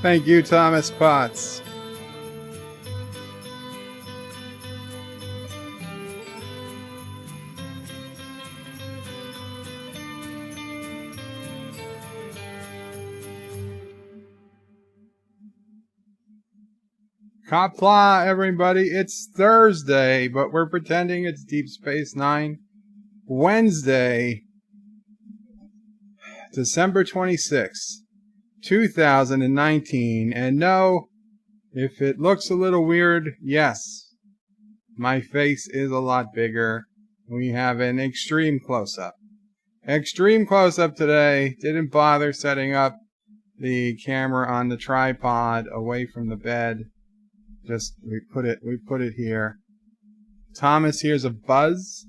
Thank you, Thomas Potts. Qapla, everybody. It's Thursday, but we're pretending it's Deep Space Nine Wednesday, December 26th, 2019. And no, if it looks a little weird, yes, my face is a lot bigger. We have an extreme close-up. Extreme close-up today. Didn't bother setting up the camera on the tripod away from the bed. Just we put it here. Thomas hears a buzz.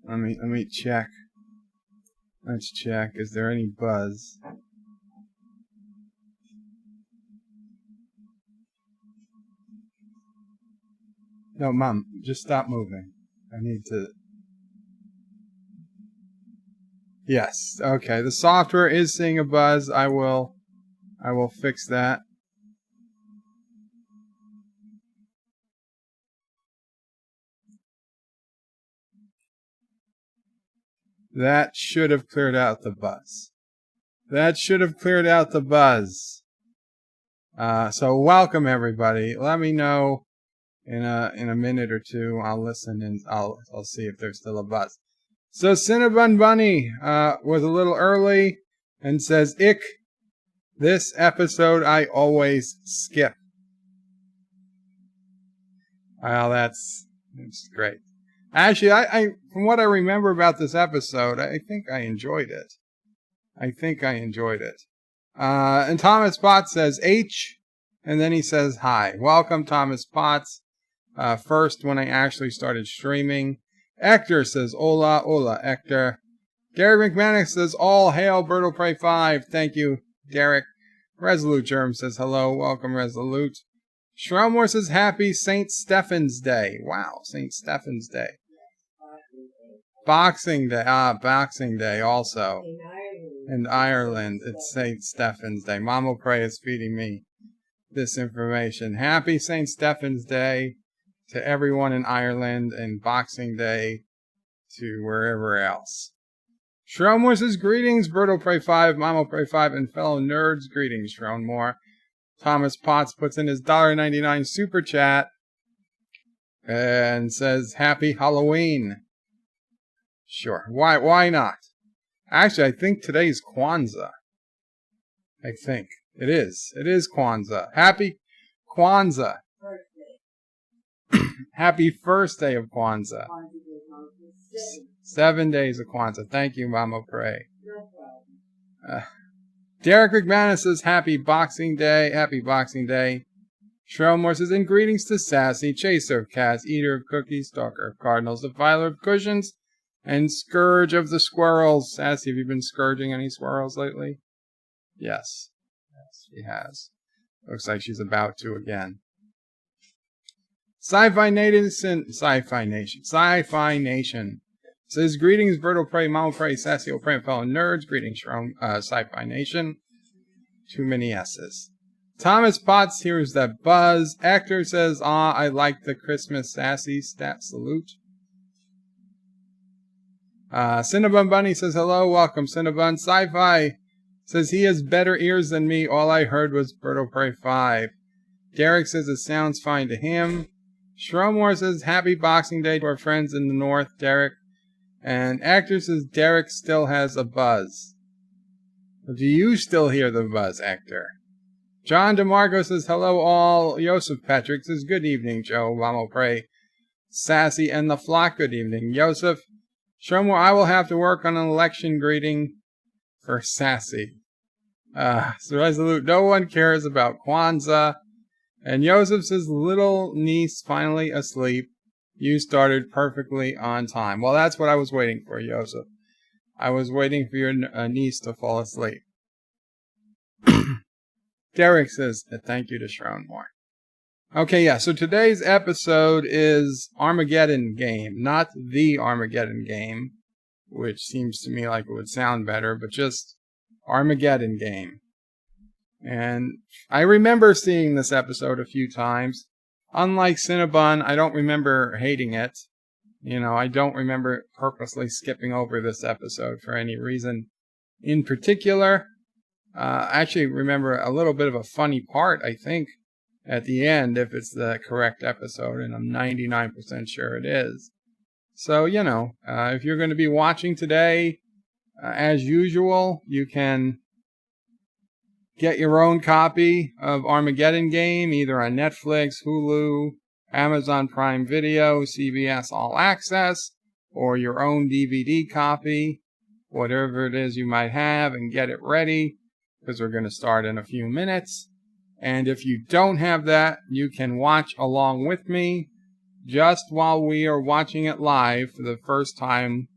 Let me check. Let's check. Is there any buzz? No, Mom, just stop moving. I need to. Yes. Okay. The software is seeing a buzz. I will fix that. That should have cleared out the buzz. That should have cleared out the buzz. So welcome everybody. Let me know in a minute or two. I'll listen and I'll see if there's still a buzz. So Cinnabon Bunny was a little early and says, "Ick, this episode I always skip." Well, that's great. Actually, I from what I remember about this episode, I think I enjoyed it. And Thomas Potts says H, and then he says hi. Welcome, Thomas Potts. First, when I actually started streaming. Hector says, hola, hola, Hector. Derek McManus says, all hail Bird of Prey 5. Thank you, Derek. Resolute Germ says, hello, welcome, Resolute. Shrelmore says, happy St. Stephen's Day. Wow, St. Stephen's Day. Boxing Day. Boxing Day also. In Ireland, it's St. Stephen's Day. Mama Prey is feeding me this information. Happy St. Stephen's Day to everyone in Ireland, and Boxing Day to wherever else. Shronmore says, greetings, Birdo Prey 5, Mamo Prey 5, and fellow nerds. Greetings, Shronmore. Thomas Potts puts in his $1.99 super chat and says, happy Halloween. Sure. Why not? Actually, I think today's Kwanzaa. I think. It is. It is Kwanzaa. Happy Kwanzaa. Happy first day of Kwanzaa. 7 days of Kwanzaa. Thank you, Mama Pray. Derek McManus says, happy Boxing Day. Happy Boxing Day. Shrelmore says, and greetings to Sassy, Chaser of Cats, Eater of Cookies, Stalker of Cardinals, Defiler of Cushions, and Scourge of the Squirrels. Sassy, have you been scourging any squirrels lately? Yes. Yes, she has. Looks like she's about to again. Sci-Fi Nation says, greetings, Birdo Prey, Mama Prey, Sassy O'Prey, and fellow nerds. Greetings from Sci-Fi Nation. Too many S's. Thomas Potts hears that buzz. Actor says, I like the Christmas Sassy stat salute. Cinnabon Bunny says, hello, welcome, Cinnabon. Sci-Fi says, he has better ears than me. All I heard was Birdo Prey 5. Derek says, it sounds fine to him. Shromore says, happy Boxing Day to our friends in the north, Derek. And Actor says, Derek still has a buzz. Do you still hear the buzz, Actor? John DeMarco says, hello all. Joseph Patrick says, good evening, Joe. Mamo Pray. Sassy and the flock, good evening. Joseph. Shromore, I will have to work on an election greeting for Sassy. So Resolute, no one cares about Kwanzaa. And Joseph says, little niece finally asleep. You started perfectly on time. Well, that's what I was waiting for, Joseph. I was waiting for your niece to fall asleep. Derek says, thank you to Shronmore. Okay, yeah, so today's episode is Armageddon Game, not the Armageddon Game, which seems to me like it would sound better, but just Armageddon Game. And I remember seeing this episode a few times. Unlike Cinnabon, I don't remember hating it. You know, I don't remember purposely skipping over this episode for any reason in particular. I actually remember a little bit of a funny part, I think, at the end, if it's the correct episode, and I'm 99% sure it is. So, you know, if you're going to be watching today, as usual, you can get your own copy of Armageddon Game, either on Netflix, Hulu, Amazon Prime Video, CBS All Access, or your own DVD copy, whatever it is you might have, and get it ready, because we're going to start in a few minutes. And if you don't have that, you can watch along with me just while we are watching it live for the first time.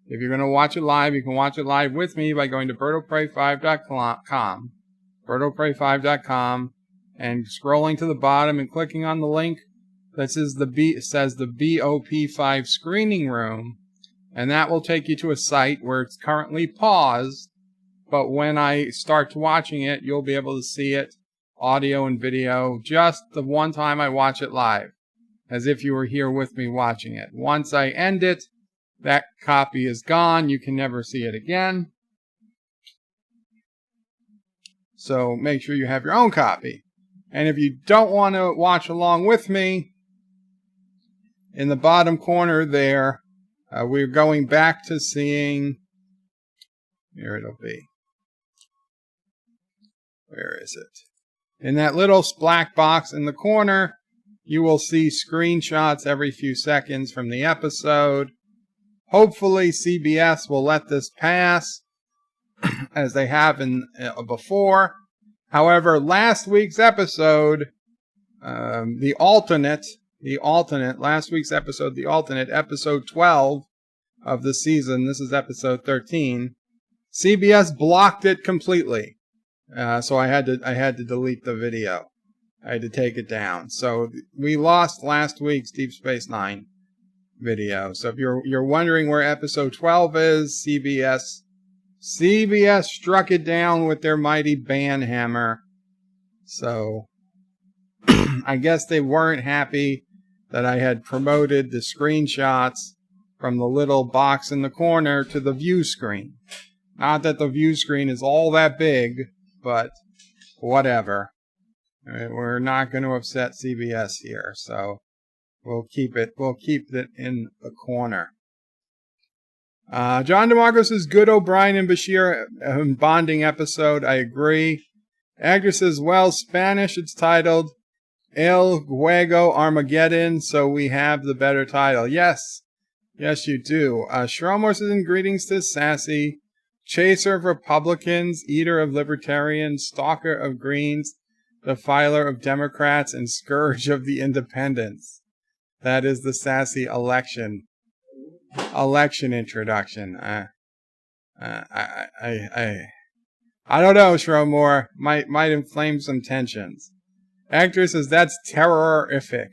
If you're going to watch it live, you can watch it live with me by going to birdoprey5.com, birdoprey5.com, and scrolling to the bottom and clicking on the link that says the BOP5 screening room, and that will take you to a site where it's currently paused, but when I start watching it, you'll be able to see it, audio and video, just the one time I watch it live, as if you were here with me watching it. Once I end it, that copy is gone. You can never see it again. So make sure you have your own copy. And if you don't want to watch along with me, in the bottom corner there, we're going back to seeing, here it'll be. Where is it? In that little black box in the corner, you will see screenshots every few seconds from the episode. Hopefully CBS will let this pass, as they have before. However, last week's episode, last week's episode, episode 12 of the season, this is episode 13, CBS blocked it completely. So I had to delete the video. I had to take it down. So we lost last week's Deep Space Nine video. So if you're wondering where episode 12 is, CBS struck it down with their mighty ban hammer. So I guess they weren't happy that I had promoted the screenshots from the little box in the corner to the view screen. Not that the view screen is all that big, but whatever. We're not going to upset CBS here, so we'll keep it in the corner. John DeMarco says, good O'Brien and Bashir bonding episode. I agree. Actor says, well, Spanish, it's titled El Juego Armageddon, so we have the better title. Yes, you do. Shromor says, in greetings to Sassy, chaser of Republicans, eater of Libertarians, stalker of Greens, defiler of Democrats, and scourge of the Independents. That is the Sassy election introduction. I don't know, Shromor. Might inflame some tensions. Actor says, that's terrorific.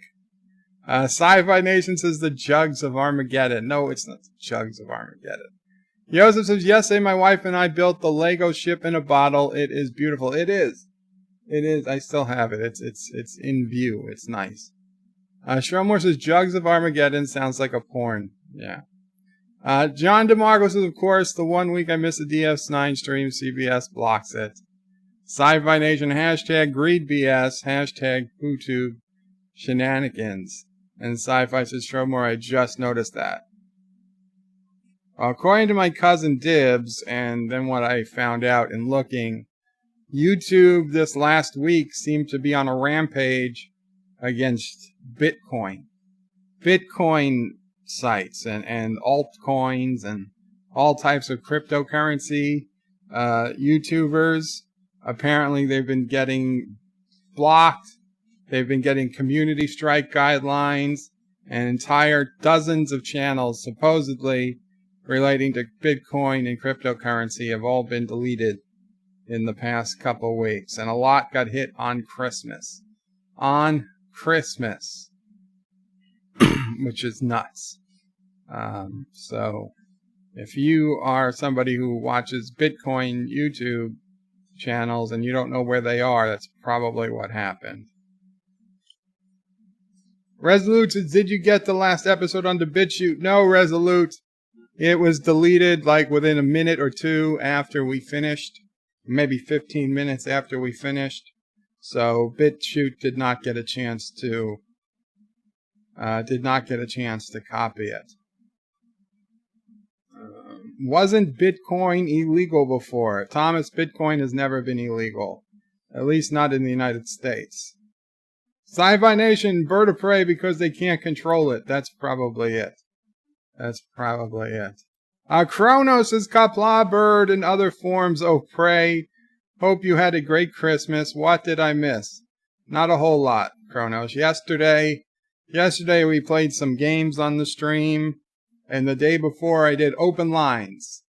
Sci-Fi Nation says, the jugs of Armageddon. No, it's not the jugs of Armageddon. Joseph says, yesterday my wife and I built the Lego ship in a bottle. It is beautiful. It is. I still have it. It's in view. It's nice. Shromor says, jugs of Armageddon sounds like a porn. Yeah. John DeMarco says, of course, the 1 week I missed the DS9 stream, CBS blocks it. Sci-Fi Nation, hashtag GreedBS, hashtag PooTube shenanigans. And Sci-Fi says, Shromor, I just noticed that. According to my cousin Dibs, and then what I found out in looking, YouTube this last week seemed to be on a rampage against Bitcoin sites and altcoins and all types of cryptocurrency. YouTubers, apparently they've been getting blocked. They've been getting community strike guidelines, and entire dozens of channels supposedly relating to Bitcoin and cryptocurrency have all been deleted in the past couple weeks, and a lot got hit on Christmas. Which is nuts. So If you are somebody who watches Bitcoin YouTube channels and you don't know where they are, that's probably what happened. Resolute says, did you get the last episode on the BitChute? No, Resolute. It was deleted like within a minute or two after we finished. Maybe 15 minutes after we finished. So BitChute did not get a chance to copy it. Wasn't Bitcoin illegal before? Thomas, Bitcoin has never been illegal. At least not in the United States. Sci-Fi Nation, bird of prey because they can't control it. That's probably it. Kronos is Qapla bird and other forms of prey. Hope you had a great Christmas. What did I miss? Not a whole lot, Kronos. Yesterday we played some games on the stream. And the day before I did open lines.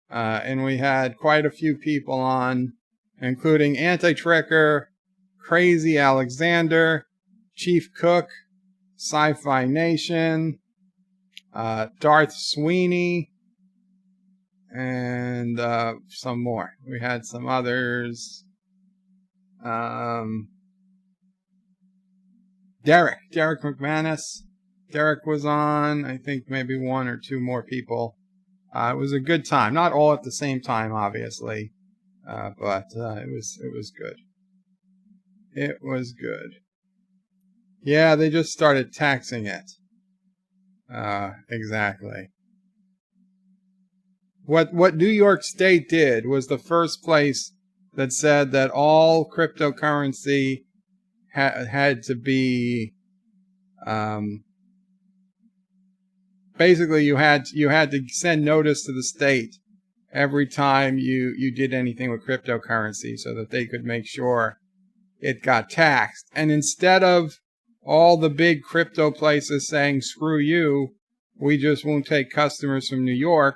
And we had quite a few people on, including Anti-Trekker, Crazy Alexander, Chief Cook, Sci-Fi Nation, Darth Sweeney, and some more. We had some others. Derek McManus. Derek was on. I think maybe one or two more people. It was a good time. Not all at the same time, obviously, but it was good. It was good. Yeah, they just started taxing it. Exactly. What New York State did was the first place that said that all cryptocurrency had to be. Basically, you had to send notice to the state every time you did anything with cryptocurrency so that they could make sure it got taxed. And instead of all the big crypto places saying, screw you, we just won't take customers from New York,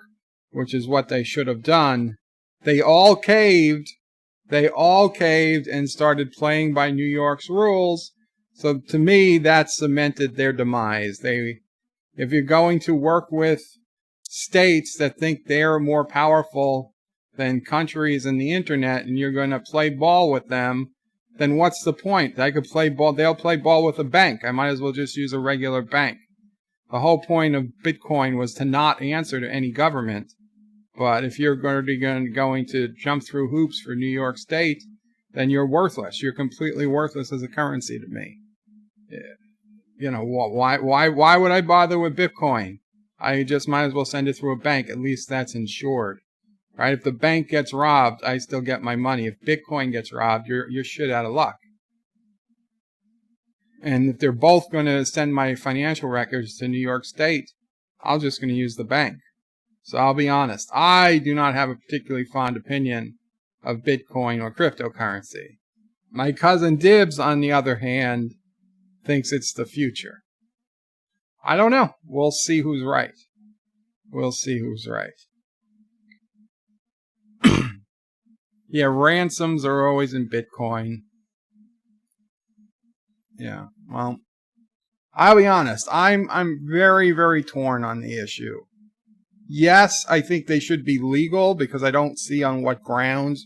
which is what they should have done, they all caved. They all caved and started playing by New York's rules. So to me, that cemented their demise. If you're going to work with states that think they're more powerful than countries and the internet and you're going to play ball with them, then what's the point? I could play ball. They'll play ball with a bank. I might as well just use a regular bank. The whole point of Bitcoin was to not answer to any government. But if you're going to jump through hoops for New York State, then you're worthless. You're completely worthless as a currency to me. You know, why would I bother with Bitcoin? I just might as well send it through a bank. At least that's insured. Right? If the bank gets robbed, I still get my money. If Bitcoin gets robbed, you're shit out of luck. And if they're both going to send my financial records to New York State, I'm just going to use the bank. So I'll be honest. I do not have a particularly fond opinion of Bitcoin or cryptocurrency. My cousin Dibs, on the other hand, thinks it's the future. I don't know. We'll see who's right. We'll see who's right. Yeah, ransoms are always in Bitcoin. Yeah, well, I'll be honest. I'm very, very torn on the issue. Yes, I think they should be legal because I don't see on what grounds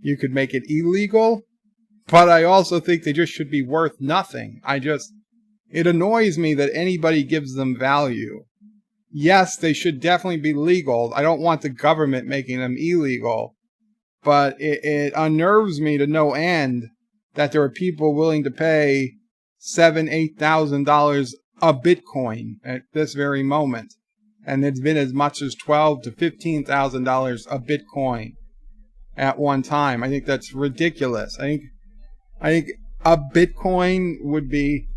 you could make it illegal. But I also think they just should be worth nothing. It annoys me that anybody gives them value. Yes, they should definitely be legal. I don't want the government making them illegal. But it unnerves me to no end that there are people willing to pay $7,000, $8,000 a Bitcoin at this very moment. And it's been as much as $12,000 to $15,000 a Bitcoin at one time. I think that's ridiculous. I think a Bitcoin would be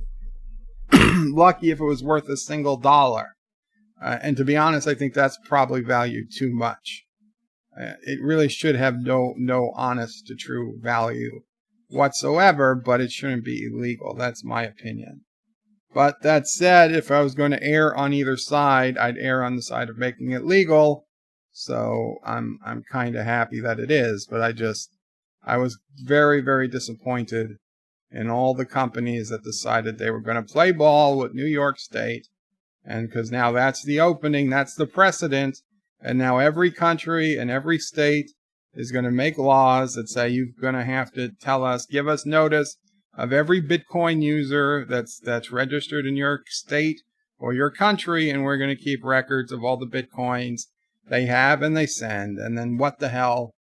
lucky if it was worth a single dollar. And to be honest, I think that's probably valued too much. It really should have no honest to true value whatsoever, but it shouldn't be illegal. That's my opinion. But that said, if I was going to err on either side, I'd err on the side of making it legal. So I'm kind of happy that it is, but I was very, very disappointed in all the companies that decided they were going to play ball with New York State. And because now that's the opening, that's the precedent. And now every country and every state is going to make laws that say you're going to have to tell us, give us notice of every Bitcoin user that's registered in your state or your country, and we're going to keep records of all the Bitcoins they have and they send. And then what the hell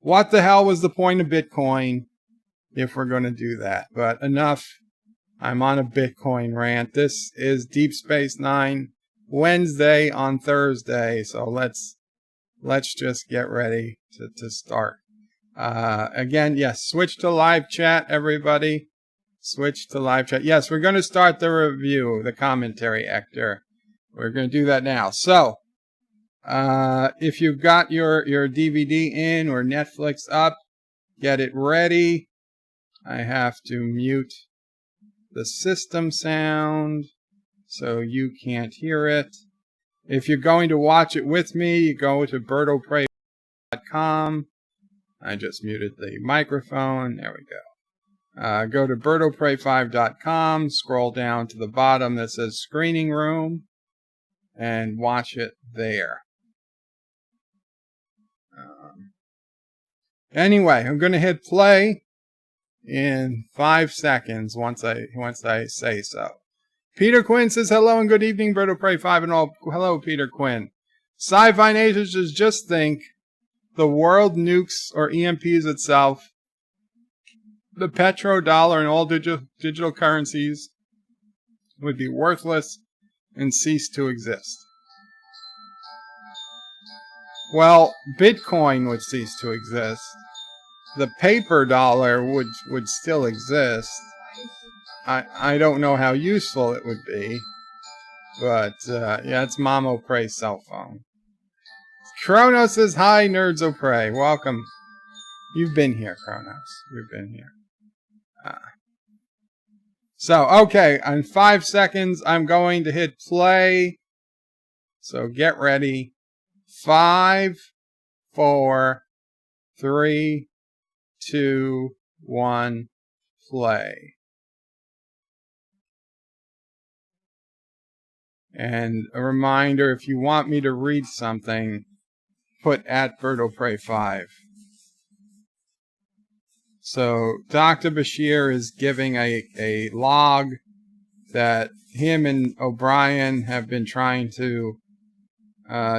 was the point of Bitcoin if we're going to do that? But enough. I'm on a Bitcoin rant. This is Deep Space Nine Wednesday on Thursday, so let's just get ready to start. Again, yes, switch to live chat, everybody. Switch to live chat. Yes, we're going to start the review, the commentary, Hector. We're going to do that now. So, if you've got your DVD in or Netflix up, get it ready. I have to mute the system sound so you can't hear it. If you're going to watch it with me, you go to birdoprey.com. I just muted the microphone. There we go. Go to birdoprey5.com, scroll down to the bottom that says Screening Room, and watch it there. Anyway, I'm going to hit play in 5 seconds once I say so. Peter Quinn says hello and good evening, Bird of Prey 5 and all. Hello, Peter Quinn. Sci-Fi Nation says just think the world nukes or EMPs itself. The petrodollar and all digital currencies would be worthless and cease to exist. Well, Bitcoin would cease to exist. The paper dollar would still exist. I don't know how useful it would be, but yeah, it's Mamo Prey's cell phone. Kronos says hi, Nerds O Prey. Welcome. You've been here, Kronos. You've been here. So, okay, in 5 seconds, I'm going to hit play. So get ready. 5, 4, 3, 2, 1, play. And a reminder, if you want me to read something, put at BirdoPrey5. So Dr. Bashir is giving a log that him and O'Brien have been trying to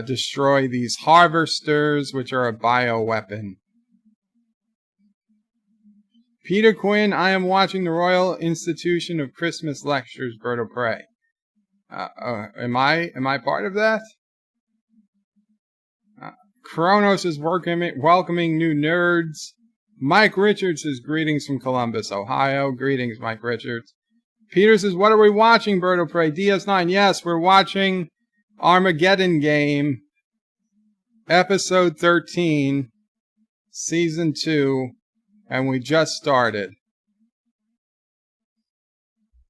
destroy these harvesters, which are a bioweapon. Peter Quinn, I am watching the Royal Institution of Christmas Lectures, Bird of Prey. Am I part of that? Kronos is welcoming new nerds. Mike Richards says greetings from Columbus, Ohio. Greetings, Mike Richards. Peter says, what are we watching, Bird of Prey? DS9. Yes, we're watching Armageddon Game, Episode 13, Season 2, and we just started.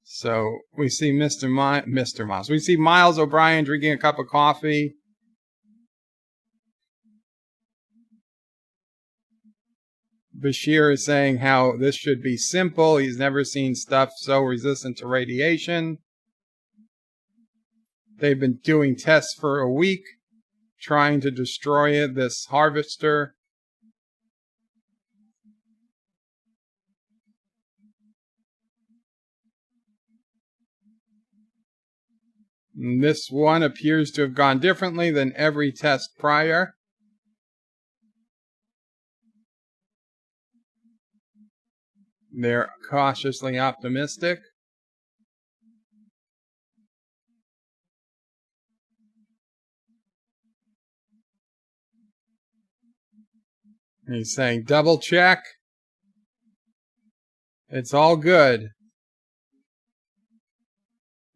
So we see Mr. Moss. We see Miles O'Brien drinking a cup of coffee. Bashir is saying how this should be simple. He's never seen stuff so resistant to radiation. They've been doing tests for a week, trying to destroy it, this harvester. And this one appears to have gone differently than every test prior. They're cautiously optimistic. He's saying double check. It's all good.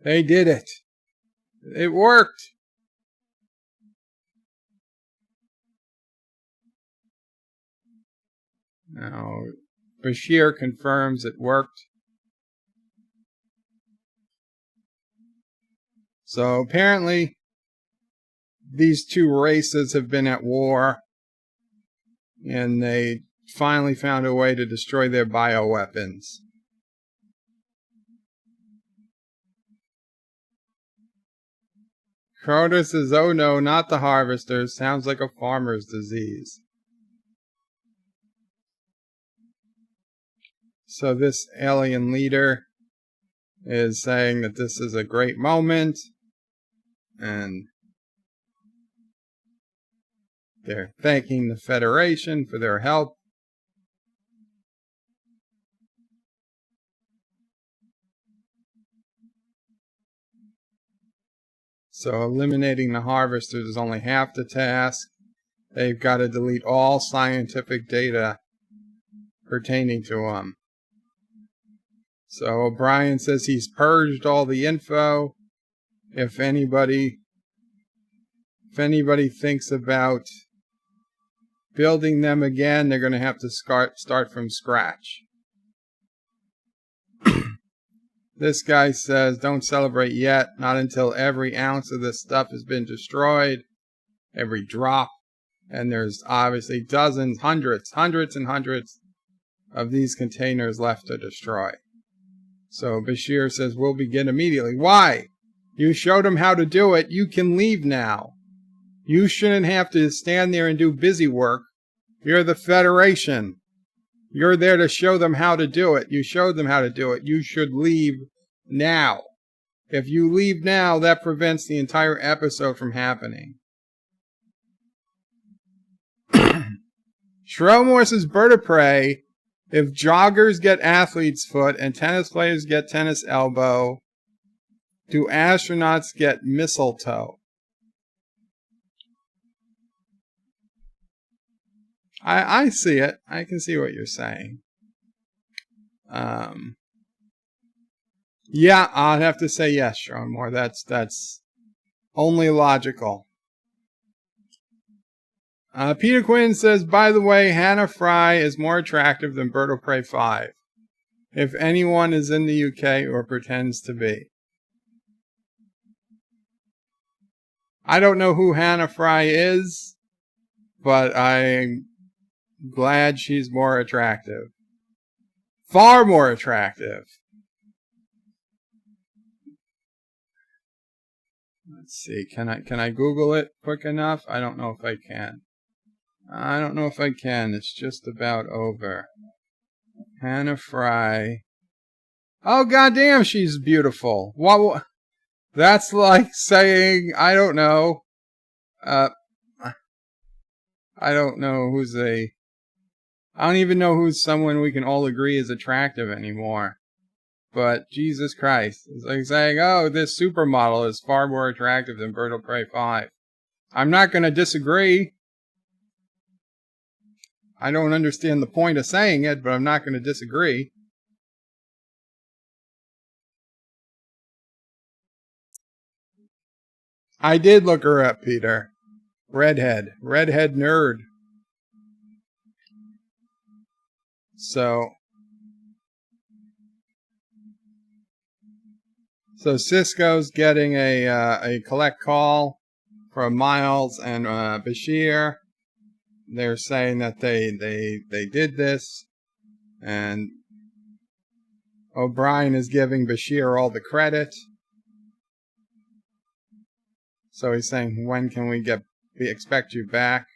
They did it. It worked. Now, Bashir confirms it worked. So apparently, these two races have been at war, and they finally found a way to destroy their bioweapons. Crota says, oh no, not the harvesters. Sounds like a farmer's disease. So this alien leader is saying that this is a great moment. And they're thanking the Federation for their help. So eliminating the harvesters is only half the task. They've got to delete all scientific data pertaining to them. So O'Brien says he's purged all the info. If anybody thinks about building them again, they're going to have to start from scratch. This guy says, don't celebrate yet, not until every ounce of this stuff has been destroyed, every drop. And there's obviously dozens, hundreds and hundreds of these containers left to destroy. So Bashir says, we'll begin immediately. Why? You showed them how to do it. You can leave now. You shouldn't have to stand there and do busy work. You're the Federation. You're there to show them how to do it. You showed them how to do it. You should leave now. If you leave now, that prevents the entire episode from happening. Shrowmore says, bird of prey. If joggers get athlete's foot and tennis players get tennis elbow, do astronauts get mistletoe? I see it. I can see what you're saying. Yeah, I'd have to say yes, Shrowmore. That's only logical. Peter Quinn says, by the way, Hannah Fry is more attractive than Bird of Prey 5. If anyone is in the UK or pretends to be. I don't know who Hannah Fry is, but I'm glad she's more attractive. Far more attractive. Let's see, can I Google it quick enough? I don't know if I can. It's just about over. Hannah Fry. Oh, goddamn, she's beautiful. What? That's like saying, I don't know. I don't know who's I don't even know who's someone we can all agree is attractive anymore. But Jesus Christ. It's like saying, oh, this supermodel is far more attractive than Bird of Prey 5. I'm not going to disagree. I don't understand the point of saying it, but I'm not going to disagree. I did look her up, Peter. Redhead nerd. So Cisco's getting a collect call from Miles and Bashir. They're saying that they did this, and O'Brien is giving Bashir all the credit. So he's saying, when can we expect you back?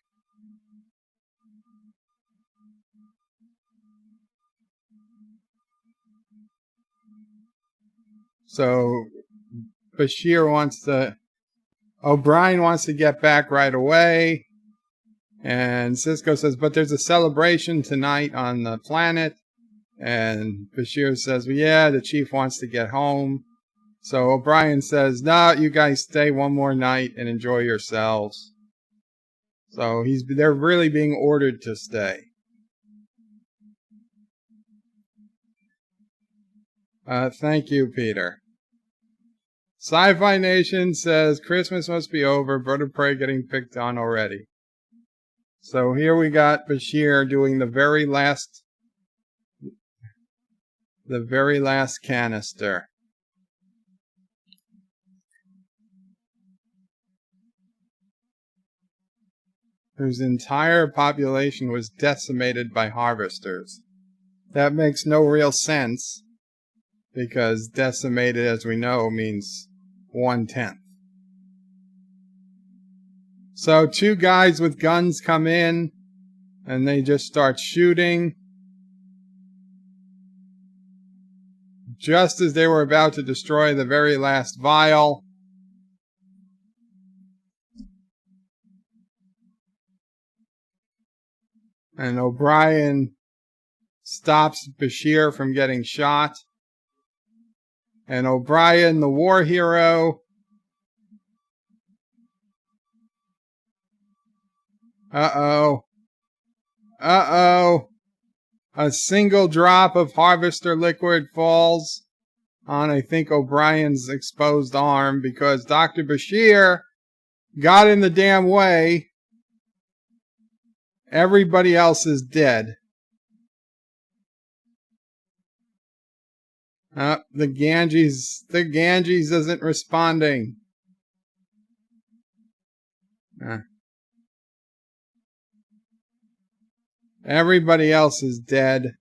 So O'Brien wants to get back right away. And Cisco says, but there's a celebration tonight on the planet. And Bashir says, well, yeah, the chief wants to get home. So O'Brien says, no, you guys stay one more night and enjoy yourselves. So they're really being ordered to stay. Thank you, Peter. Sci-Fi Nation says, Christmas must be over. Bird of Prey getting picked on already. So here we got Bashir doing the very last canister. Whose entire population was decimated by harvesters. That makes no real sense, because decimated, as we know, means 1/10. So 2 guys with guns come in, and they just start shooting. Just as they were about to destroy the very last vial. And O'Brien stops Bashir from getting shot. And O'Brien, the war hero, uh-oh, a single drop of harvester liquid falls on, I think, O'Brien's exposed arm because Dr. Bashir got in the damn way. Everybody else is dead. The Ganges isn't responding. Everybody else is dead.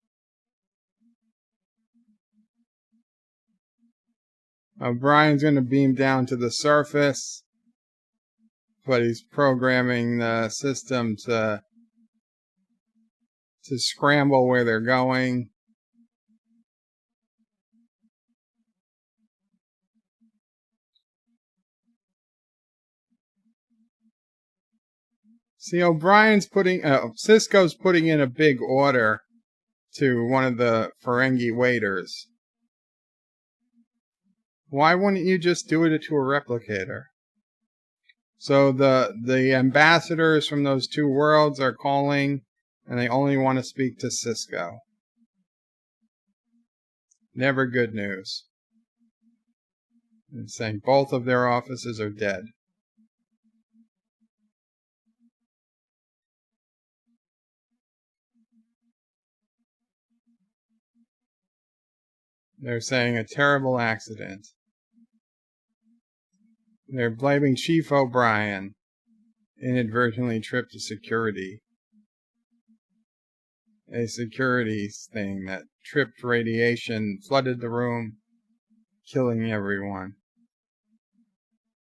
O'Brien's going to beam down to the surface, but he's programming the system to scramble where they're going. See, Cisco's putting in a big order to one of the Ferengi waiters. Why wouldn't you just do it to a replicator? So the ambassadors from those 2 worlds are calling, and they only want to speak to Cisco. Never good news. They're saying both of their offices are dead. They're saying a terrible accident. They're blaming Chief O'Brien. Inadvertently tripped a security thing that tripped radiation, flooded the room, killing everyone.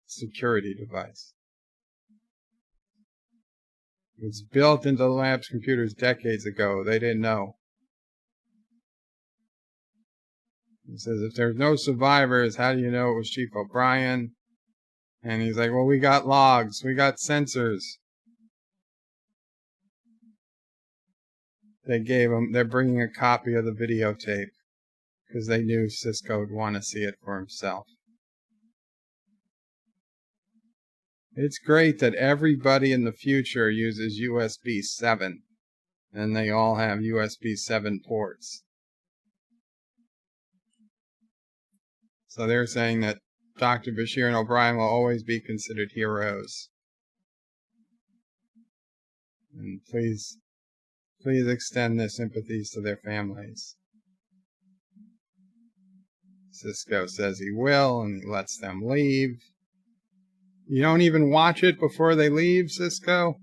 Security device. It was built into the lab's computers decades ago. They didn't know. He says, if there's no survivors, how do you know it was Chief O'Brien? And he's like, well, we got logs. We got sensors. They're bringing a copy of the videotape because they knew Cisco would want to see it for himself. It's great that everybody in the future uses USB 7, and they all have USB 7 ports. So they're saying that Dr. Bashir and O'Brien will always be considered heroes. And please extend their sympathies to their families. Cisco says he will, and he lets them leave. You don't even watch it before they leave, Cisco?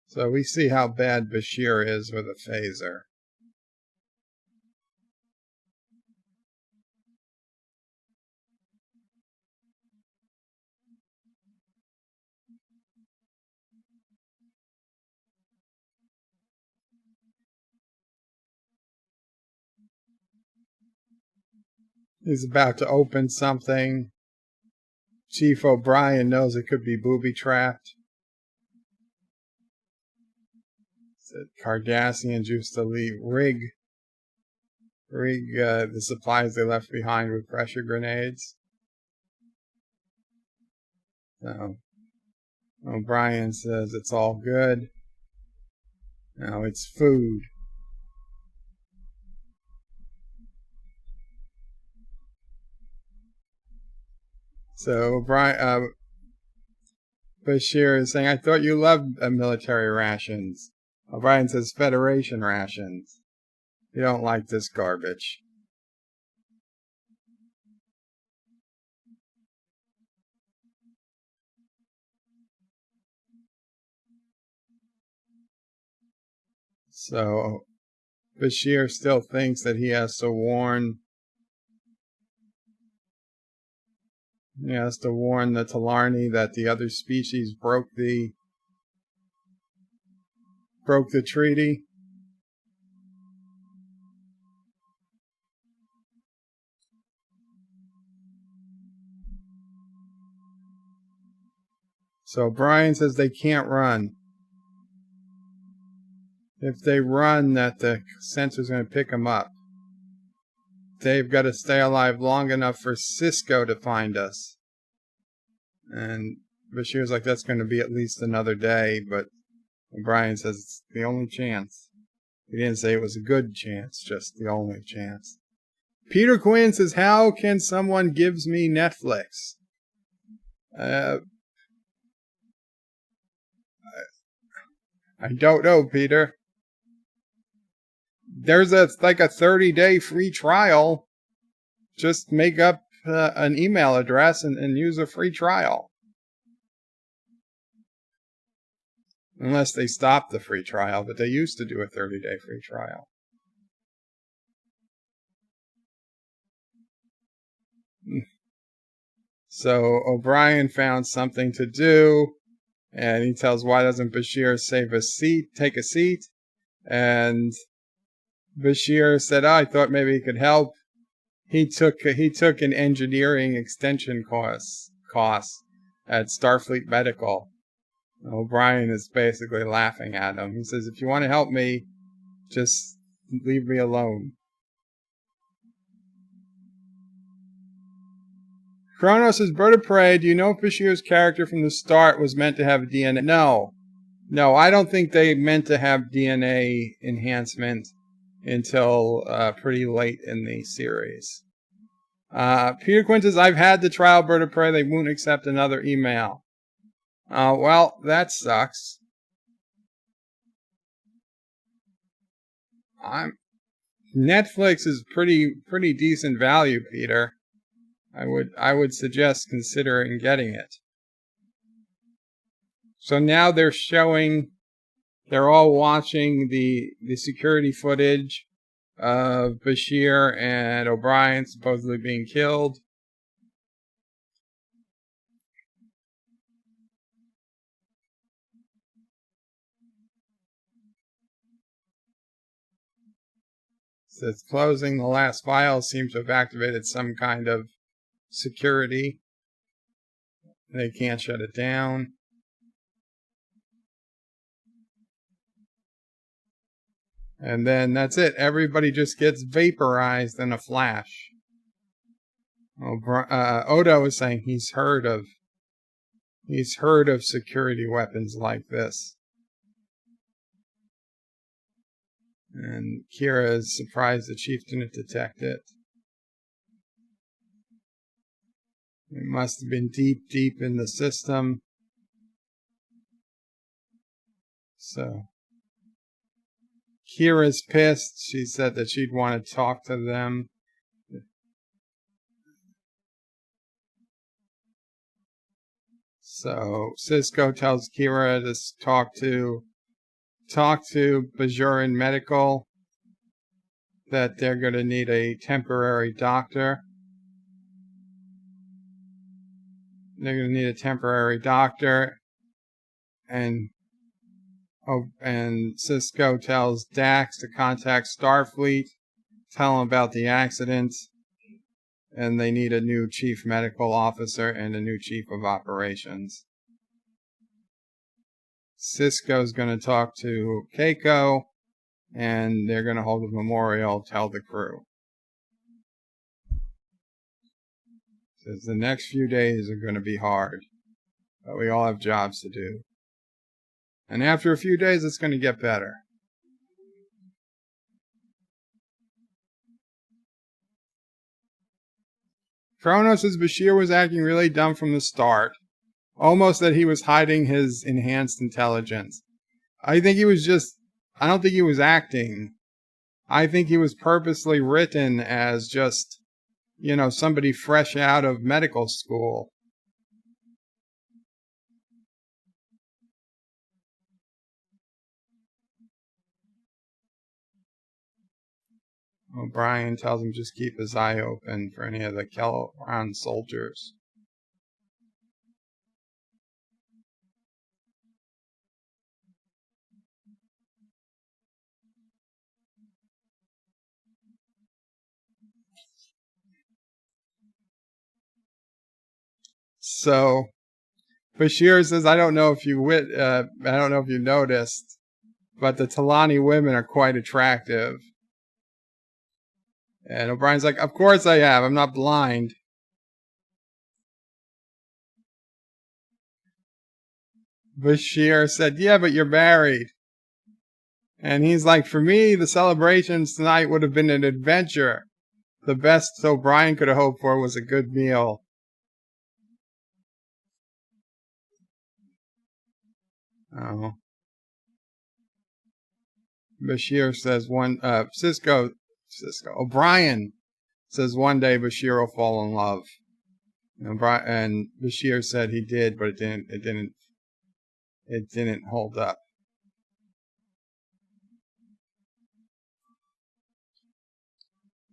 So we see how bad Bashir is with a phaser. He's about to open something. Chief O'Brien knows it could be booby-trapped. Said Cardassians used to rig the supplies they left behind with pressure grenades. So O'Brien says it's all good. Now it's food. So Bashir is saying, I thought you loved military rations. O'Brien says Federation rations. You don't like this garbage. So Bashir still thinks that he has to warn the Talarni that the other species broke the treaty. So Brian says they can't run. If they run, that the sensor's going to pick them up. They've got to stay alive long enough for Cisco to find us. And Bashir's like, that's going to be at least another day, but Brian says it's the only chance. He didn't say it was a good chance, just the only chance. Peter Quinn says, how can someone gives me Netflix? I don't know, Peter. There's like a 30-day free trial. Just make up an email address and use a free trial. Unless they stop the free trial, but they used to do a 30-day free trial. So O'Brien found something to do, and he tells, why doesn't Bashir take a seat? And Bashir said, I thought maybe he could help. He took an engineering extension course at Starfleet Medical. O'Brien is basically laughing at him. He says, if you want to help me, just leave me alone. Kronos says, Bird of Prey, do you know if Bashir's character from the start was meant to have DNA? No, I don't think they meant to have DNA enhancement until pretty late in the series. Peter Quinn says, I've had the trial Bird of Prey. They won't accept another email. Well, that sucks. Netflix is pretty decent value, Peter. I would suggest considering getting it. So now they're all watching the security footage of Bashir and O'Brien supposedly being killed. So it's closing. The last file seems to have activated some kind of security. They can't shut it down. And then that's it. Everybody just gets vaporized in a flash. Odo is saying he's heard of security weapons like this. And Kira is surprised the chief didn't detect it. It must have been deep in the system. So Kira's pissed. She said that she'd want to talk to them. So Cisco tells Kira to talk to Bajoran Medical, that they're going to need a temporary doctor. They're going to need a temporary doctor, and Cisco tells Dax to contact Starfleet, tell them about the accident, and they need a new chief medical officer and a new chief of operations. Cisco's going to talk to Keiko, and they're going to hold a memorial, tell the crew. Says the next few days are going to be hard, but we all have jobs to do. And after a few days, it's going to get better. Kronos says Bashir was acting really dumb from the start. Almost that he was hiding his enhanced intelligence. I don't think he was acting. I think he was purposely written as just, somebody fresh out of medical school. O'Brien tells him just keep his eye open for any of the Kelron soldiers. So Bashir says, I don't know if you noticed, but the Talani women are quite attractive. And O'Brien's like, of course I have. I'm not blind. Bashir said, yeah, but you're married. And he's like, for me, the celebrations tonight would have been an adventure. The best O'Brien could have hoped for was a good meal. Oh. Bashir says O'Brien says one day Bashir will fall in love. And Bashir said he did, but it didn't hold up.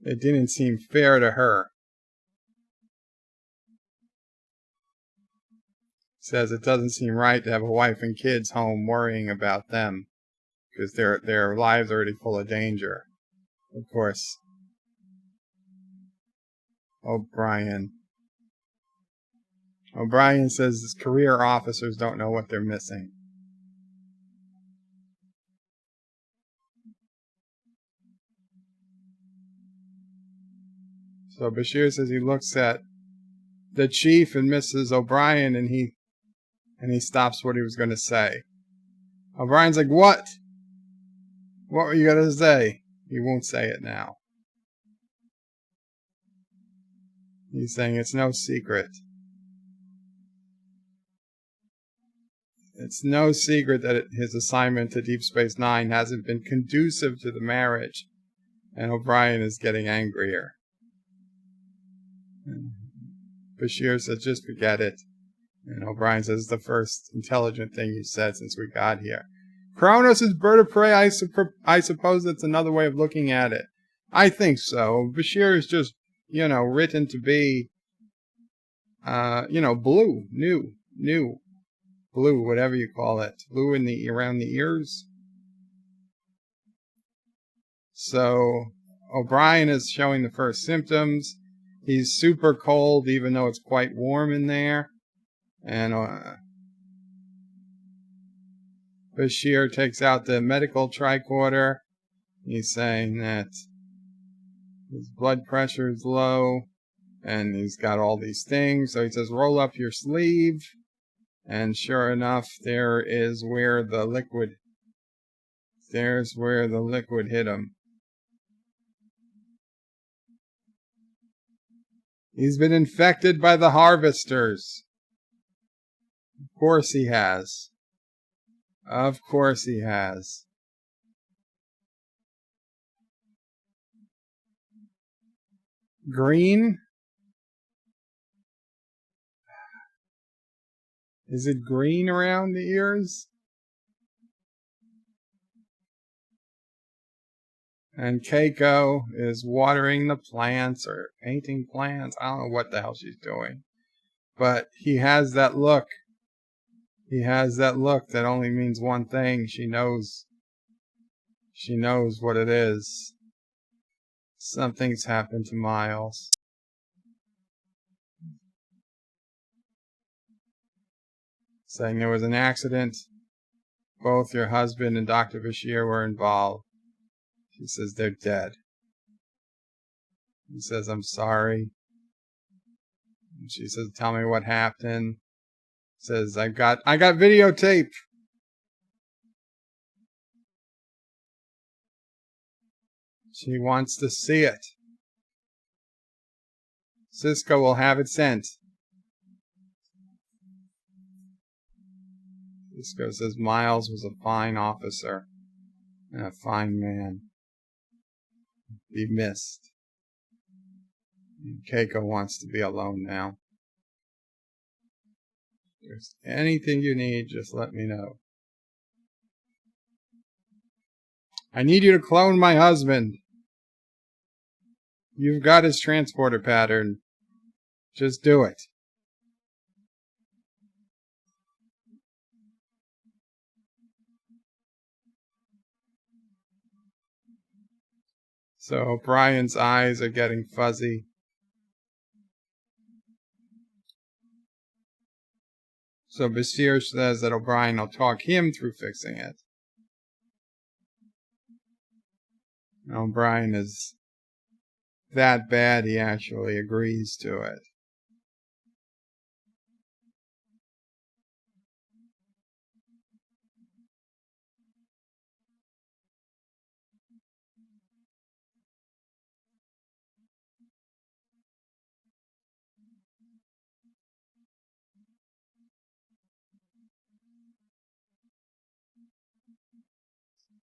It didn't seem fair to her. Says it doesn't seem right to have a wife and kids home worrying about them because their lives are already full of danger. Of course. O'Brien says his career officers don't know what they're missing. So Bashir says he looks at the chief and Mrs. O'Brien and he stops what he was going to say. O'Brien's like, what? What were you going to say? He won't say it now. He's saying it's no secret. It's no secret that his assignment to Deep Space Nine hasn't been conducive to the marriage. And O'Brien is getting angrier. And Bashir says, just forget it. And O'Brien says, it's the first intelligent thing you said since we got here. Kronos is bird of prey. I suppose that's another way of looking at it. I think so. Bashir is just, written to be, blue, new, blue, whatever you call it. Blue around the ears. So O'Brien is showing the first symptoms. He's super cold, even though it's quite warm in there. And Bashir takes out the medical tricorder. He's saying that his blood pressure is low. And he's got all these things. So he says, roll up your sleeve. And sure enough, there's where the liquid hit him. He's been infected by the harvesters. Of course he has. Of course he has. Green? Is it green around the ears? And Keiko is watering the plants or painting plants. I don't know what the hell she's doing. But he has that look. He has that look that only means one thing. She knows what it is. Something's happened to Miles. Saying there was an accident. Both your husband and Dr. Bashir were involved. She says they're dead. He says, I'm sorry. And she says, tell me what happened. Says, I got videotape. She wants to see it. Cisco will have it sent. Cisco says Miles was a fine officer and a fine man. be missed. Keiko wants to be alone now. If there's anything you need, just let me know. I need you to clone my husband. You've got his transporter pattern. Just do it. So O'Brien's eyes are getting fuzzy. So Bashir says that O'Brien will talk him through fixing it. O'Brien is that bad he actually agrees to it.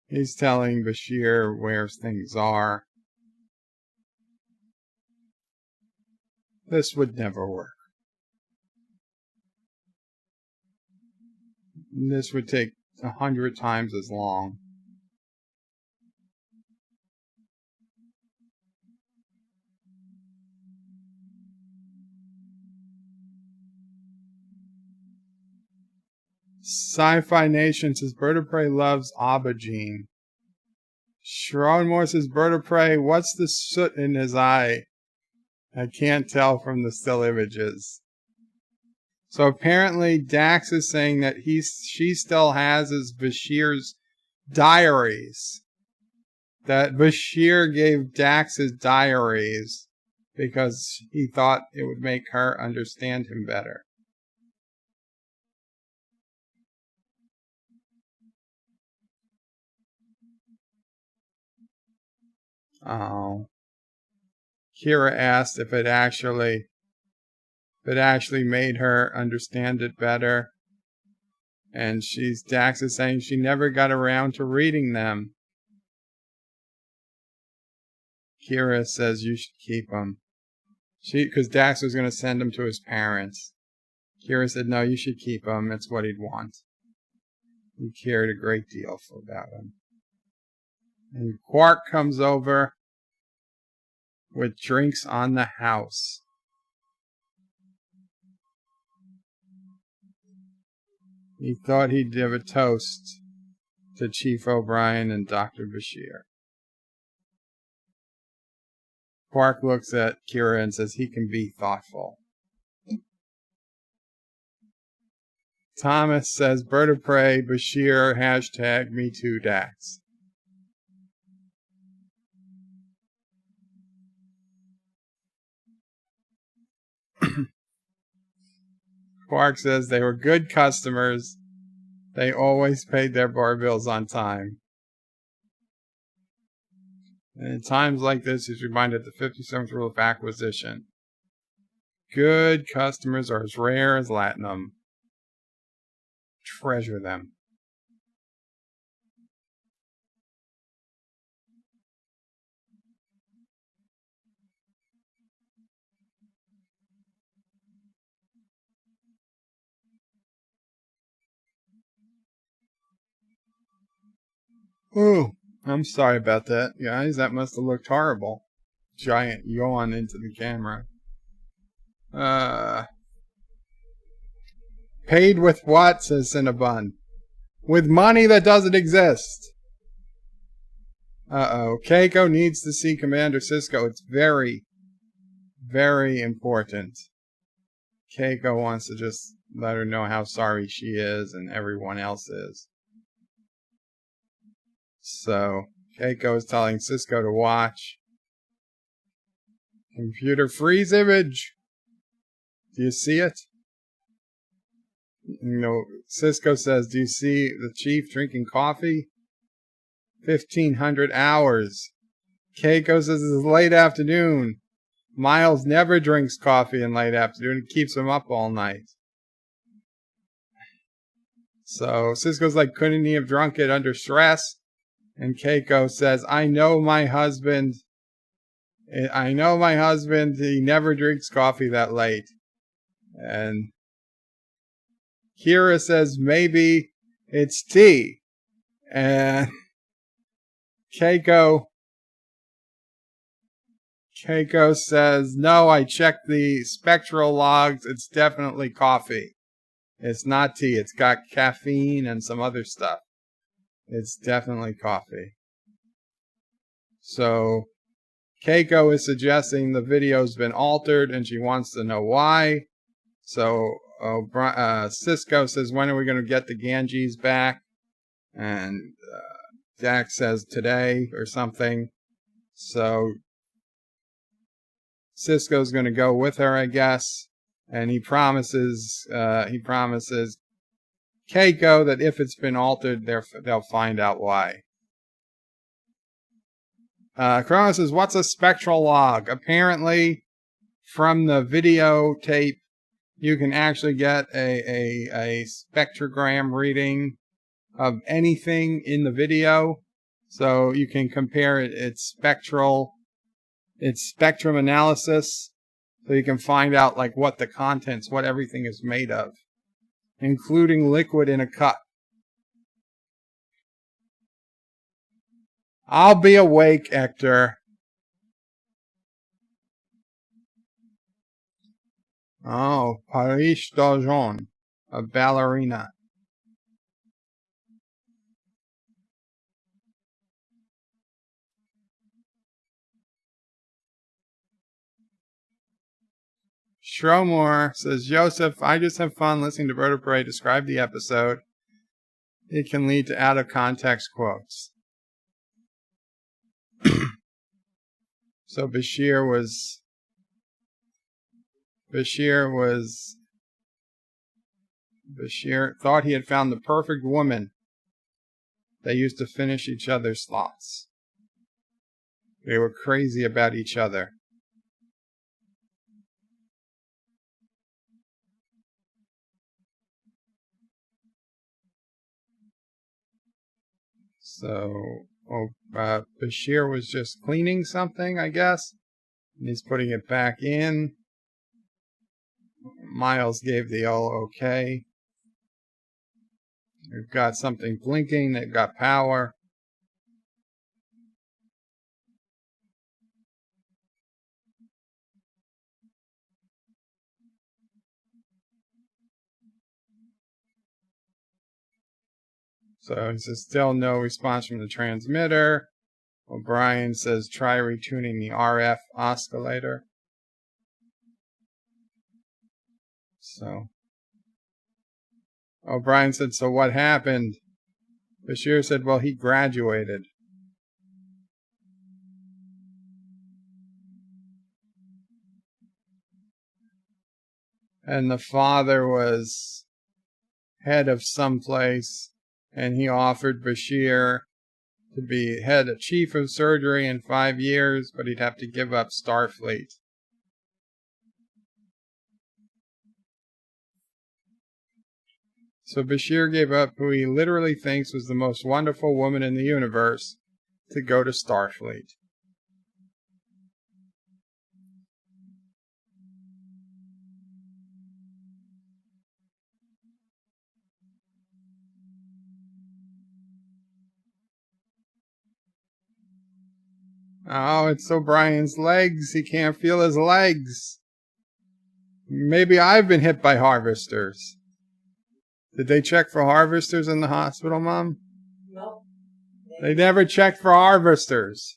He's telling Bashir where things are. This would never work. This would take 100 times as long. Sci-Fi Nation says Bird of Prey loves aubergine. Sharon Moore says Bird of Prey, what's the soot in his eye? I can't tell from the still images. So apparently Dax is saying that she still has his Bashir's diaries. That Bashir gave Dax his diaries because he thought it would make her understand him better. Oh. Kira asked if it actually made her understand it better. And Dax is saying she never got around to reading them. Kira says you should keep them. Because Dax was going to send them to his parents. Kira said, no, you should keep them. It's what he'd want. He cared a great deal about him. And Quark comes over with drinks on the house. He thought he'd give a toast to Chief O'Brien and Dr. Bashir. Quark looks at Kira and says he can be thoughtful. Thomas says, Bird of Prey, Bashir, hashtag #MeTooDax. Quark says they were good customers. They always paid their bar bills on time. And in times like this, he's reminded of the 57th rule of acquisition. Good customers are as rare as latinum. Treasure them. Ooh, I'm sorry about that, guys. That must have looked horrible. Giant yawn into the camera. Paid with what, says Cinnabon? With money that doesn't exist. Uh-oh. Keiko needs to see Commander Sisko. It's very, very important. Keiko wants to just let her know how sorry she is and everyone else is. So, Keiko is telling Sisko to watch. Computer freeze image. Do you see it? You know, Sisko says, do you see the chief drinking coffee? 1,500 hours. Keiko says it's late afternoon. Miles never drinks coffee in late afternoon. It keeps him up all night. So Sisko's like, couldn't he have drunk it under stress? And Keiko says, I know my husband I know my husband, he never drinks coffee that late. And Kira says maybe it's tea. And Keiko says, no, I checked the spectral logs. It's definitely coffee. It's not tea. It's got caffeine and some other stuff. It's definitely coffee. So Keiko is suggesting the video's been altered and she wants to know why. So Cisco says, when are we going to get the Ganges back? And Dax says today or something. So Cisco's going to go with her, I guess. And he promises Keiko that if it's been altered, they'll find out why. Kronos says, what's a spectral log? Apparently, from the videotape, you can actually get a spectrogram reading of anything in the video. So you can compare its spectrum analysis. So you can find out like what the contents, what everything is made of, including liquid in a cup. I'll be awake, Hector. Oh, Paris d'Argent, a ballerina. Shromore says, Joseph, I just have fun listening to Bird of Prey describe the episode. It can lead to out-of-context quotes. So Bashir thought he had found the perfect woman. They used to finish each other's slots. They were crazy about each other. So Bashir was just cleaning something, I guess. And he's putting it back in. Miles gave the all okay. They've got something blinking. They've got power. So he says, still no response from the transmitter. O'Brien says, try retuning the RF oscillator. So O'Brien said, so what happened? Bashir said, well, he graduated. And the father was head of some place, and he offered Bashir to be chief of surgery in 5 years, but he'd have to give up Starfleet. So Bashir gave up who he literally thinks was the most wonderful woman in the universe to go to Starfleet. Oh, it's O'Brien's legs. He can't feel his legs. Maybe I've been hit by harvesters. Did they check for harvesters in the hospital, Mom? No. They never checked for harvesters.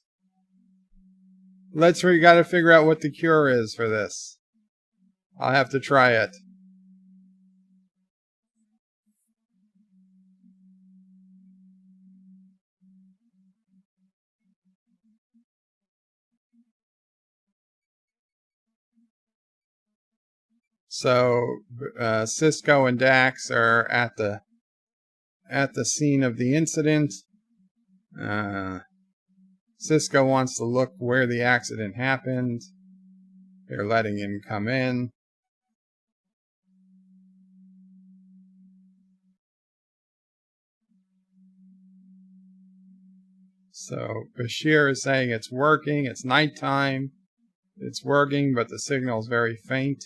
We gotta figure out what the cure is for this. I'll have to try it. So Cisco and Dax are at the scene of the incident. Cisco wants to look where the accident happened. They're letting him come in. So Bashir is saying it's working. It's nighttime. It's working, but the signal's very faint.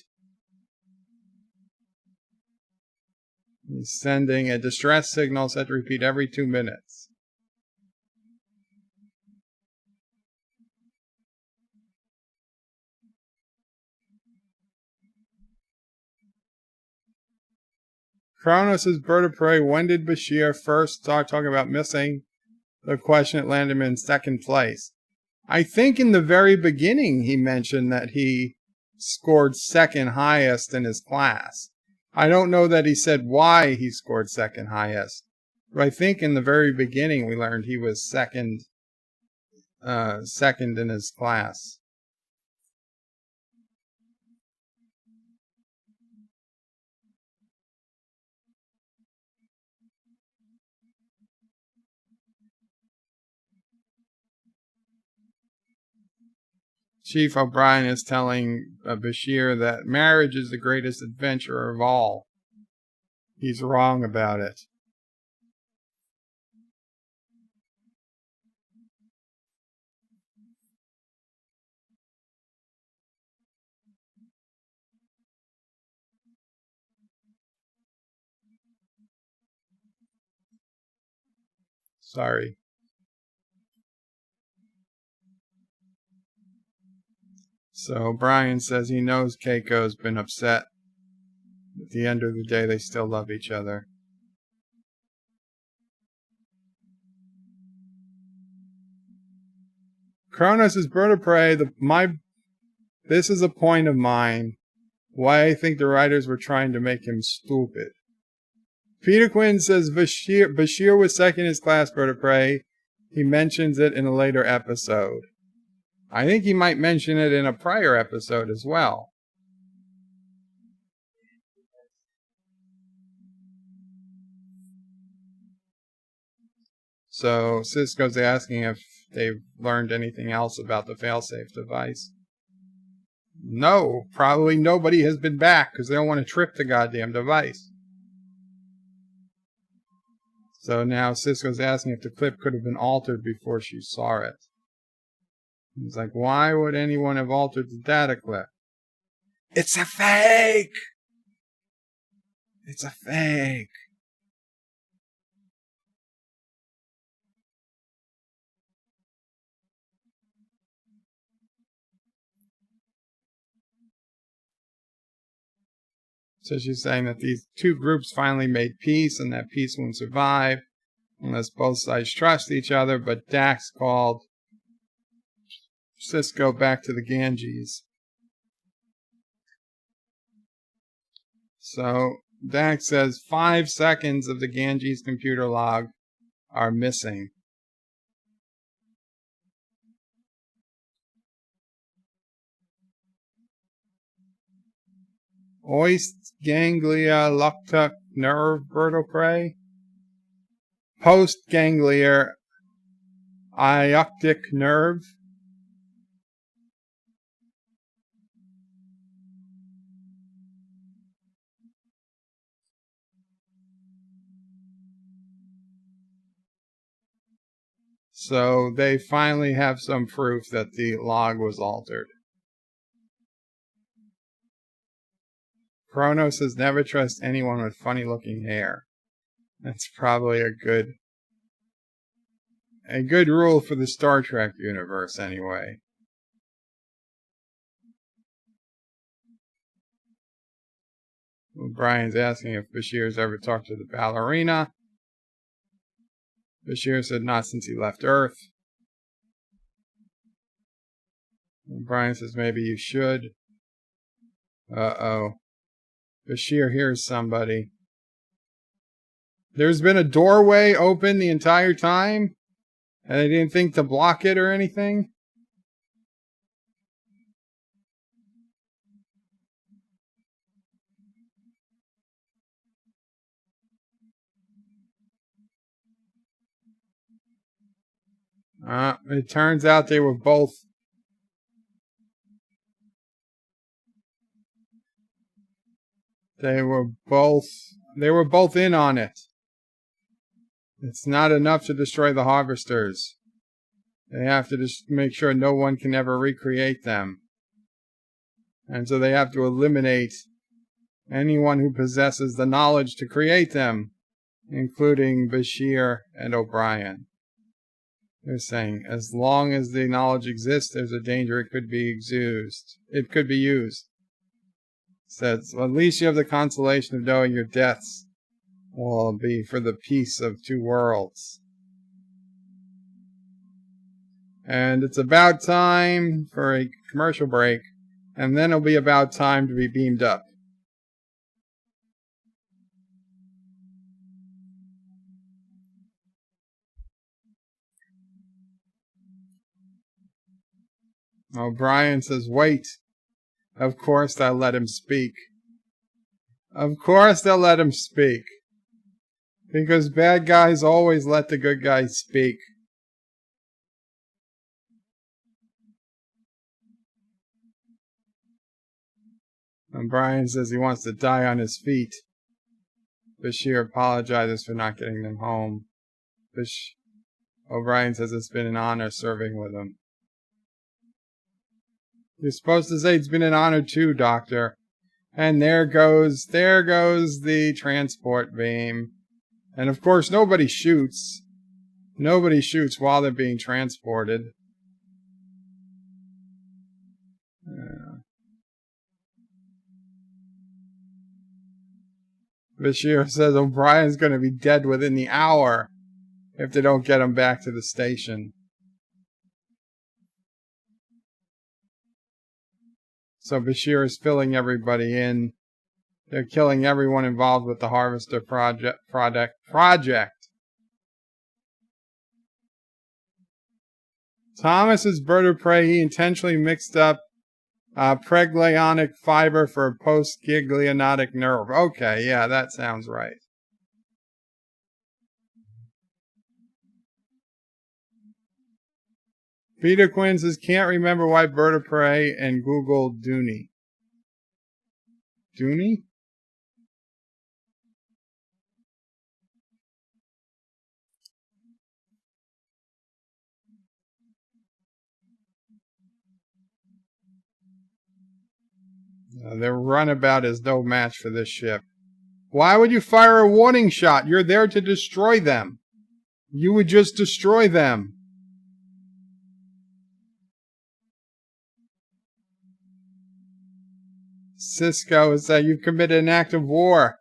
He's sending a distress signal set to repeat every 2 minutes. Kronos is bird of prey. When did Bashir first start talking about missing? The question that landed him in second place. I think in the very beginning he mentioned that he scored second highest in his class. I don't know that he said why he scored second highest, but I think in the very beginning we learned he was second in his class. Chief O'Brien is telling Bashir that marriage is the greatest adventure of all. He's wrong about it. Sorry. So Brian says he knows Keiko's been upset. At the end of the day, they still love each other. Kronos is bird of prey. This is a point of mine. Why I think the writers were trying to make him stupid. Peter Quinn says Bashir was second in his class, bird of prey. He mentions it in a later episode. I think he might mention it in a prior episode as well. So Cisco's asking if they've learned anything else about the failsafe device. No, probably nobody has been back because they don't want to trip the goddamn device. So now Cisco's asking if the clip could have been altered before she saw it. He's like, why would anyone have altered the data clip? It's a fake! It's a fake! So she's saying that these two groups finally made peace and that peace won't survive unless both sides trust each other, but Dax called Cisco back to the Ganges. So Dax says 5 seconds of the Ganges computer log are missing. Oist ganglia luctuc nerve vertebrae. Postgangliar ioctic nerve. So they finally have some proof that the log was altered. Kronos says never trust anyone with funny looking hair. That's probably a good rule for the Star Trek universe anyway. Brian's asking if Bashir's ever talked to the ballerina. Bashir said not since he left Earth. And Brian says maybe you should. Uh-oh. Bashir hears somebody. There's been a doorway open the entire time, and they didn't think to block it or anything. It turns out they were both in on it. It's not enough to destroy the harvesters. They have to just make sure no one can ever recreate them. And so they have to eliminate anyone who possesses the knowledge to create them, including Bashir and O'Brien. They're saying, as long as the knowledge exists, there's a danger it could be used. It could be used. Says, well, at least you have the consolation of knowing your deaths will be for the peace of two worlds. And it's about time for a commercial break, and then it'll be about time to be beamed up. O'Brien says, wait. Of course they'll let him speak. Of course they'll let him speak. Because bad guys always let the good guys speak. O'Brien says he wants to die on his feet. Bashir apologizes for not getting them home. O'Brien says it's been an honor serving with him. You're supposed to say it's been an honor too, Doctor. And there goes the transport beam. And of course nobody shoots. Nobody shoots while they're being transported. Bashir says O'Brien's going to be dead within the hour if they don't get him back to the station. So Bashir is filling everybody in. They're killing everyone involved with the Harvester project. Thomas's bird of prey, he intentionally mixed up preglionic fiber for postganglionotic nerve. Okay, yeah, that sounds right. Peter Quinn says, can't remember why bird of prey, and Google Dooney. Dooney? Their runabout is no match for this ship. Why would you fire a warning shot? You're there to destroy them. You would just destroy them. Cisco is that you've committed an act of war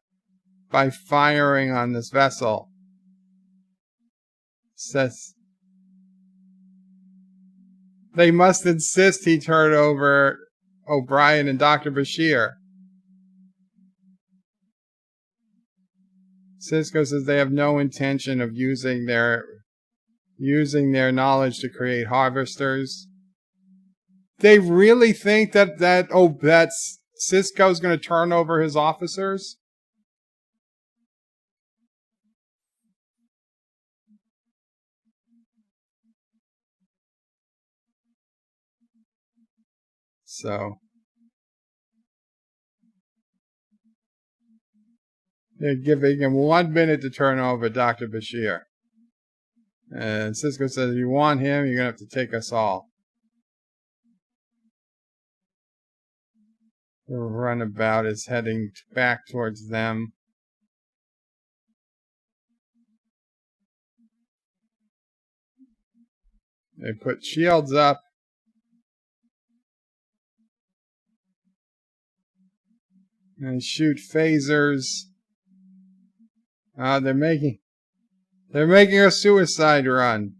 by firing on this vessel. Says they must insist he turn over O'Brien and Dr. Bashir. Cisco says they have no intention of using their knowledge to create harvesters. They really think that Cisco's going to turn over his officers? So they're giving him 1 minute to turn over Dr. Bashir. And Cisco says, if you want him, you're going to have to take us all. The runabout is heading back towards them. They put shields up. And shoot phasers. They're making a suicide run.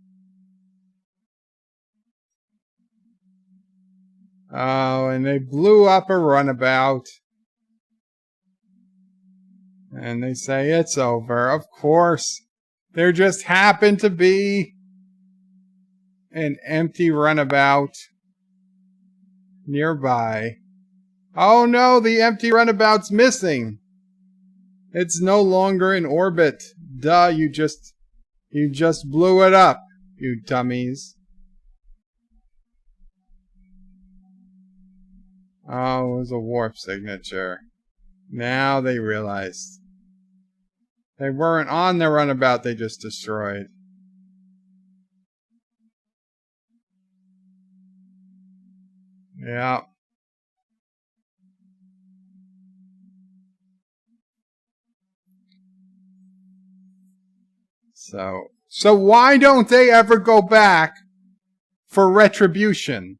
Oh, and they blew up a runabout. And they say it's over. Of course. There just happened to be an empty runabout nearby. Oh no, the empty runabout's missing. It's no longer in orbit. Duh, you just blew it up, you dummies. Oh, it was a warp signature. Now they realized. They weren't on the runabout they just destroyed. Yeah. So why don't they ever go back for retribution?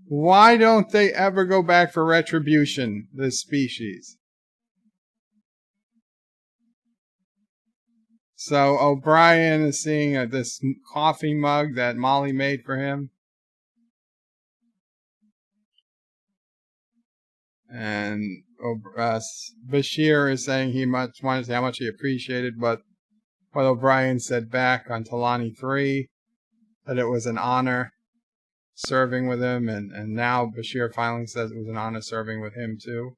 Why don't they ever go back for retribution, this species? So O'Brien is seeing this coffee mug that Molly made for him. And Bashir is saying he wanted to say how much he appreciated what O'Brien said back on Talani 3, that it was an honor serving with him, and now Bashir finally says it was an honor serving with him too.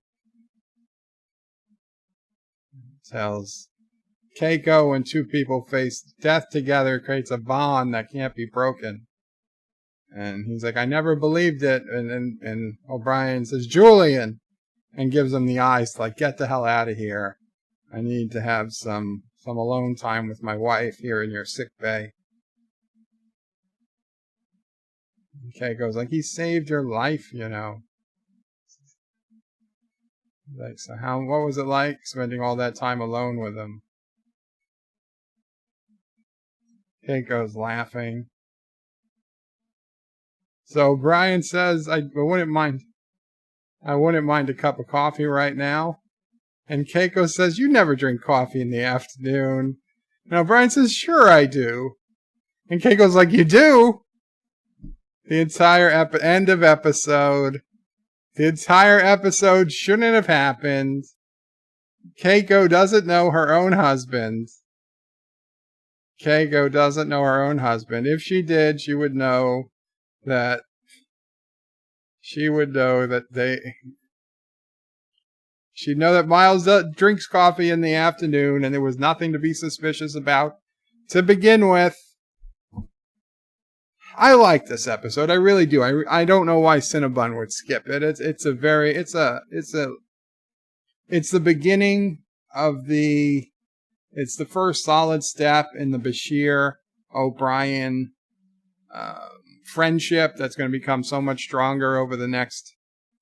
Tells Keiko, when two people face death together, creates a bond that can't be broken. And he's like, I never believed it. And O'Brien says, Julian, and gives him the eyes, like, get the hell out of here. I need to have some alone time with my wife here in your sick bay. Keiko's like, he saved your life, you know. Like, so what was it like spending all that time alone with him? Keiko's laughing. So Brian says, I wouldn't mind a cup of coffee right now. And Keiko says, you never drink coffee in the afternoon. Now Brian says, sure I do. And Keiko's like, you do? The entire end of episode. The entire episode shouldn't have happened. Keiko doesn't know her own husband. Keiko doesn't know her own husband. If she did, she would know that she'd know that Miles drinks coffee in the afternoon, and there was nothing to be suspicious about to begin with. I like this episode. I really do. I don't know why Cinnabon would skip it. It's the beginning of it's the first solid step in the Bashir O'Brien friendship that's going to become so much stronger over the next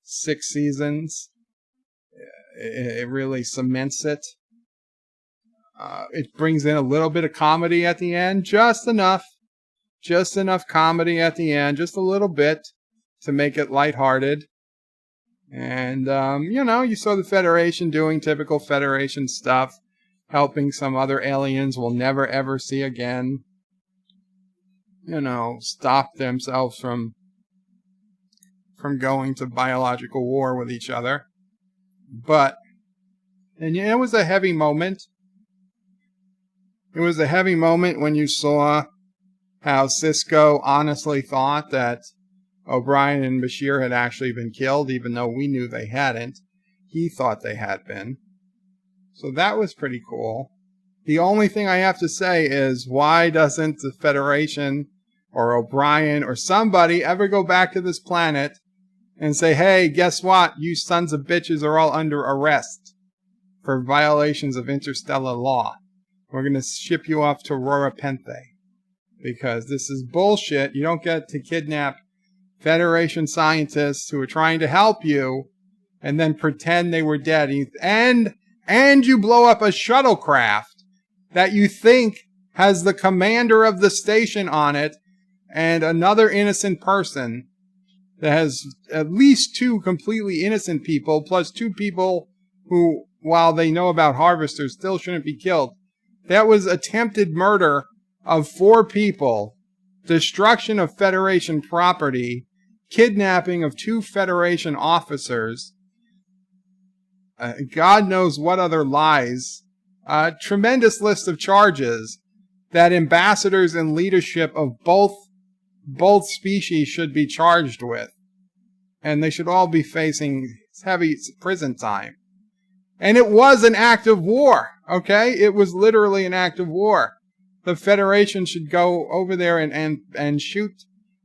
6 seasons. It really cements it. It brings in a little bit of comedy at the end, just enough comedy at the end, just a little bit to make it lighthearted. And, you saw the Federation doing typical Federation stuff, helping some other aliens we'll never ever see again. Stop themselves from going to biological war with each other. And it was a heavy moment. It was a heavy moment when you saw how Sisko honestly thought that O'Brien and Bashir had actually been killed, even though we knew they hadn't. He thought they had been. So that was pretty cool. The only thing I have to say is, why doesn't the Federation or O'Brien or somebody ever go back to this planet and say, hey, guess what? You sons of bitches are all under arrest for violations of interstellar law. We're going to ship you off to Aurora Penthe. Because this is bullshit. You don't get to kidnap Federation scientists who are trying to help you and then pretend they were dead. And you blow up a shuttlecraft that you think has the commander of the station on it and another innocent person that has at least 2 completely innocent people plus 2 people who, while they know about harvesters, still shouldn't be killed. That was attempted murder of 4 people, destruction of Federation property, kidnapping of 2 Federation officers, God knows what other lies, tremendous list of charges that ambassadors and leadership of both species should be charged with. And they should all be facing heavy prison time. And it was an act of war, okay? It was literally an act of war. The Federation should go over there and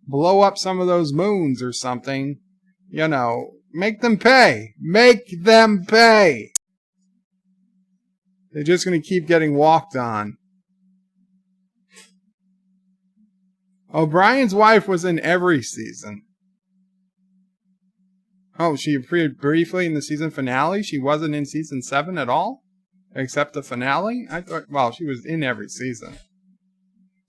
blow up some of those moons or something. Make them pay. Make them pay. They're just going to keep getting walked on. O'Brien's wife was in every season. Oh, she appeared briefly in the season finale? She wasn't in season 7 at all? Except the finale? I thought, well, she was in every season.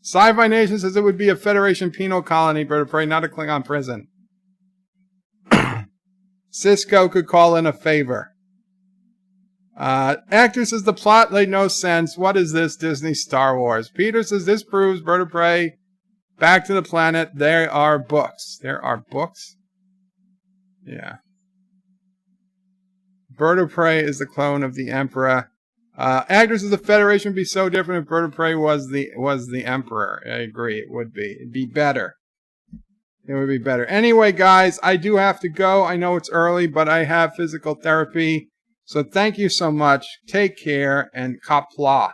Sci-Fi Nation says it would be a Federation penal colony, Bird of Prey, not a Klingon prison. Cisco could call in a favor. Actor says the plot made no sense. What is this Disney Star Wars? Peter says this proves Bird of Prey, Back to the Planet. There are books. There are books? Yeah. Bird of Prey is the clone of the Emperor. Actor says the Federation would be so different if Bird of Prey was the Emperor. I agree. It would be. It'd be better. It would be better. Anyway, guys, I do have to go. I know it's early, but I have physical therapy. So thank you so much. Take care and Qapla.